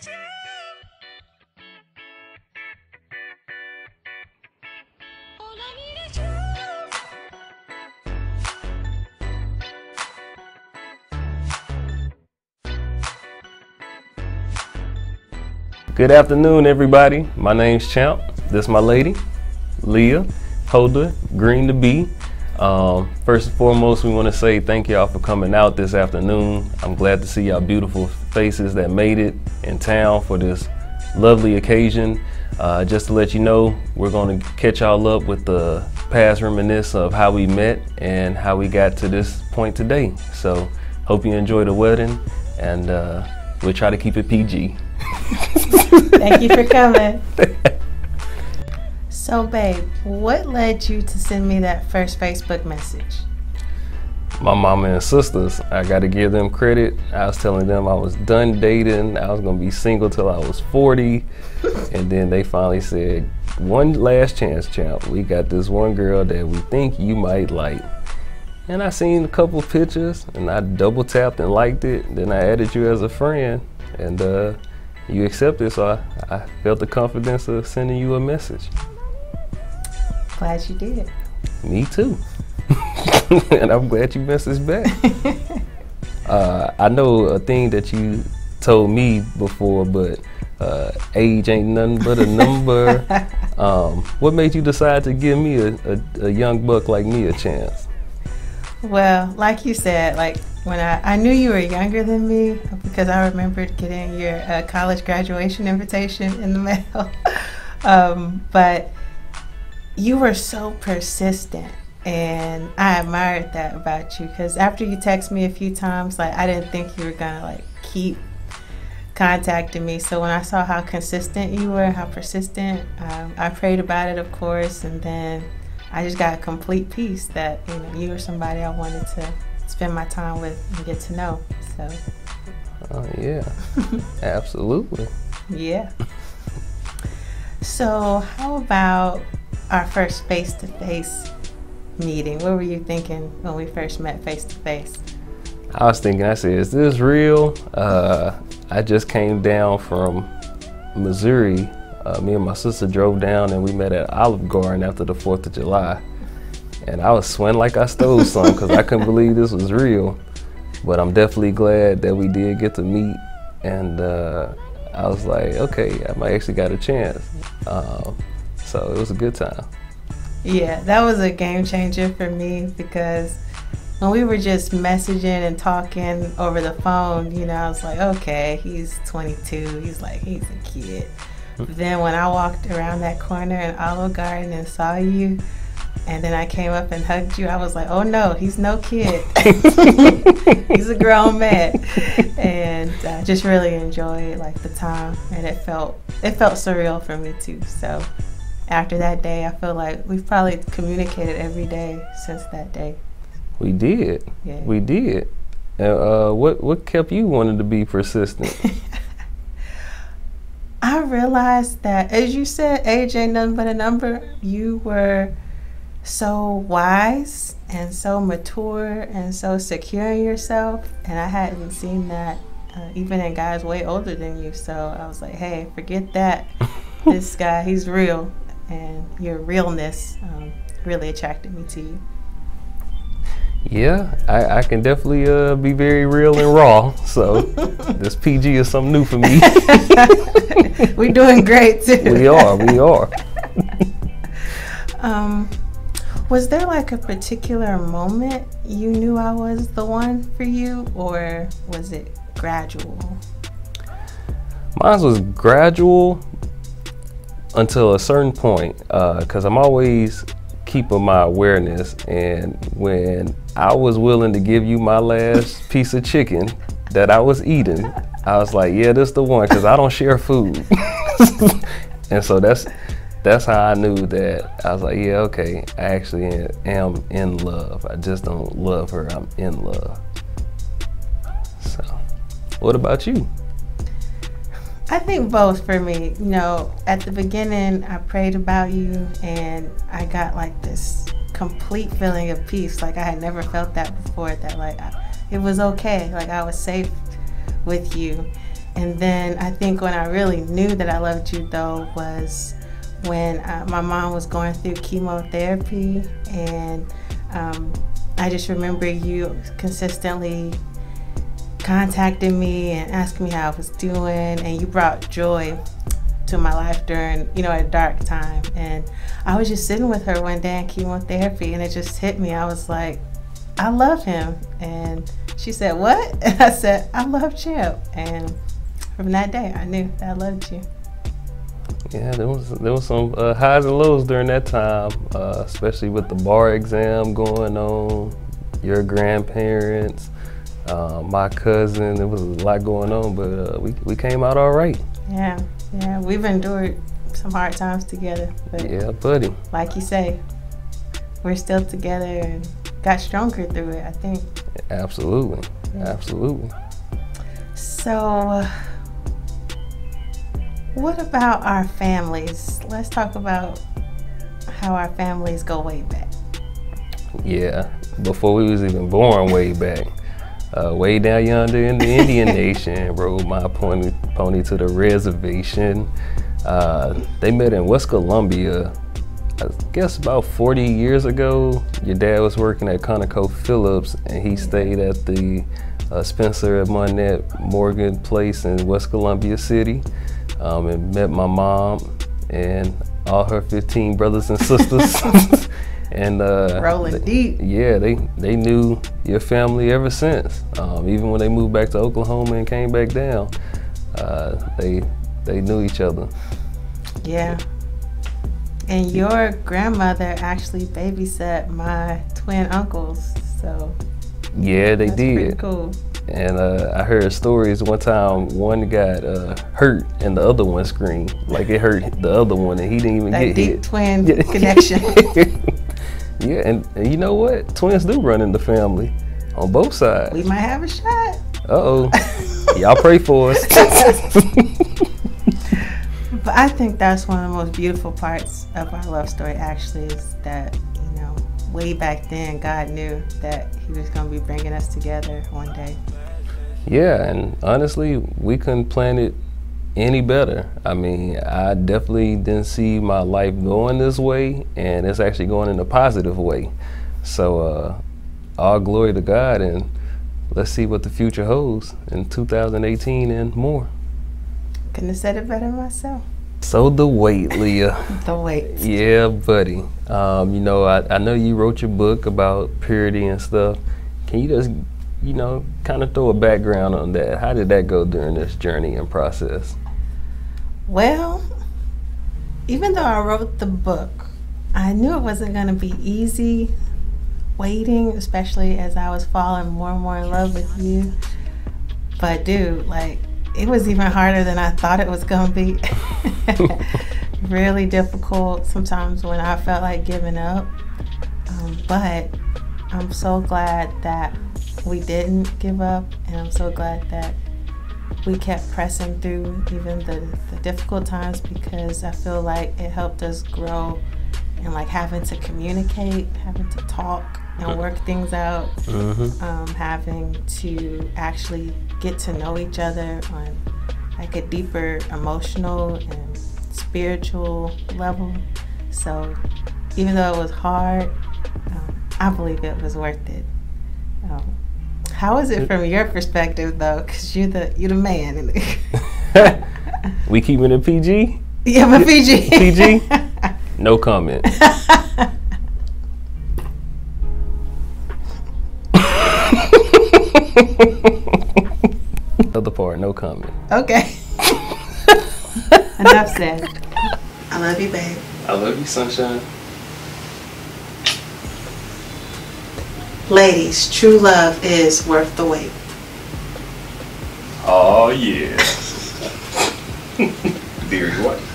Good afternoon, everybody. My name's Champ. This is my lady, Leah, Holder, Green to Be. First and foremost, we want to say thank y'all for coming out this afternoon. I'm glad to see y'all beautiful faces that made it in town for this lovely occasion. Just to let you know, we're going to catch y'all up with the past reminiscence of how we met and how we got to this point today. So, hope you enjoy the wedding, and we'll try to keep it PG. Thank you for coming. So, babe, what led you to send me that first Facebook message? My mama and sisters, I got to give them credit. I was telling them I was done dating. I was going to be single till I was 40. And then they finally said, one last chance, Champ. We got this one girl that we think you might like. And I seen a couple pictures and I double tapped and liked it. Then I added you as a friend. And you accepted, so I felt the confidence of sending you a message. Glad you did. Me too. And I'm glad you messaged back. I know a thing that you told me before, but age ain't nothing but a number. What made you decide to give me a young buck like me a chance? Well, like you said, like when I knew you were younger than me because I remembered getting your college graduation invitation in the mail. But you were so persistent, and I admired that about you, because after you text me a few times, like I didn't think you were gonna like keep contacting me. So when I saw how consistent you were, how persistent, I prayed about it, of course, and then I just got a complete peace that you were somebody I wanted to spend my time with and get to know. So. Oh yeah, absolutely. Yeah. So how about our first face-to-face meeting? What were you thinking when we first met face-to-face? I was thinking, I said, is this real? I just came down from Missouri. Me and my sister drove down and we met at Olive Garden after the 4th of July. And I was sweating like I stole some because I couldn't believe this was real. But I'm definitely glad that we did get to meet. And I was like, okay, I might actually got a chance. So it was a good time. Yeah, that was a game changer for me, because when we were just messaging and talking over the phone, I was like, okay, he's 22. He's a kid. Then when I walked around that corner in Olive Garden and saw you, and then I came up and hugged you, I was like, oh no, he's no kid. He's a grown man. And I just really enjoyed the time, and it felt surreal for me too. So after that day, I feel like we've probably communicated every day since that day. We did. Yeah. We did. What kept you wanting to be persistent? I realized that, as you said, age ain't nothing but a number. You were so wise and so mature and so secure in yourself, and I hadn't seen that even in guys way older than you. So I was like, hey, forget that. This guy, he's real, and your realness really attracted me to you. Yeah, I can definitely be very real and raw. So this PG is something new for me. We're doing great too. We are. Was there a particular moment you knew I was the one for you, or was it gradual? Mine was gradual until a certain point, because I'm always keeping my awareness, and when I was willing to give you my last piece of chicken that I was eating, I was like, yeah, this the one, because I don't share food. And so that's how I knew that. I was like, yeah, okay, I actually am in love. I just don't love her, I'm in love. So, what about you? I think both for me. At the beginning, I prayed about you, and I got this complete feeling of peace. I had never felt that before, that it was okay. I was safe with you. And then I think when I really knew that I loved you, though, was when my mom was going through chemotherapy, and I just remember you consistently contacting me and asking me how I was doing, and you brought joy to my life during, a dark time. And I was just sitting with her one day in chemotherapy, and it just hit me. I was like, I love him. And she said, what? And I said, I love Chip. And from that day, I knew that I loved you. Yeah, there was some highs and lows during that time, especially with the bar exam going on, your grandparents, my cousin. There was a lot going on, but we came out all right. Yeah, we've endured some hard times together. But yeah, buddy. Like you say, we're still together and got stronger through it, I think. Absolutely, absolutely. So, what about our families? Let's talk about how our families go way back. Yeah, before we was even born, way back. Way down yonder in the Indian Nation, rode my pony to the reservation. They met in West Columbia, I guess about 40 years ago. Your dad was working at ConocoPhillips, and he stayed at the Spencer and Monette Morgan Place in West Columbia City, and met my mom and all her 15 brothers and sisters. And rolling deep. Yeah, they knew your family ever since. Even when they moved back to Oklahoma and came back down, they knew each other. Yeah. And your grandmother actually babysat my twin uncles, so yeah, they that's did. Pretty cool. And I heard stories one time one got hurt and the other one screamed like it hurt the other one, and he didn't even get deep hit. Twin connection. Yeah, and you know what? Twins do run in the family on both sides. We might have a shot. Uh-oh. Y'all pray for us. But I think that's one of the most beautiful parts of our love story, actually, is that, way back then, God knew that he was going to be bringing us together one day. Yeah, and honestly, we couldn't plan it any better. I mean, I definitely didn't see my life going this way, and it's actually going in a positive way. So all glory to God, and let's see what the future holds in 2018 and more. Couldn't have said it better myself. So the wait, Leah. The wait. Yeah, buddy. I know you wrote your book about purity and stuff. Can you just, kind of throw a background on that? How did that go during this journey and process? Well, even though I wrote the book, I knew it wasn't going to be easy waiting, especially as I was falling more and more in love with you. But dude, it was even harder than I thought it was going to be. Really difficult sometimes when I felt like giving up. But I'm so glad that we didn't give up, and I'm so glad that we kept pressing through even the difficult times, because I feel like it helped us grow and having to communicate, having to talk and work things out, having to actually get to know each other on a deeper emotional and spiritual level. So even though it was hard, I believe it was worth it. How is it from your perspective, though? Because you're the man. We keeping it PG? Yeah, but PG. PG? No comment. Other part, no comment. Okay. Enough said. I love you, babe. I love you, sunshine. Ladies, true love is worth the wait. Oh, yeah. Dear wife.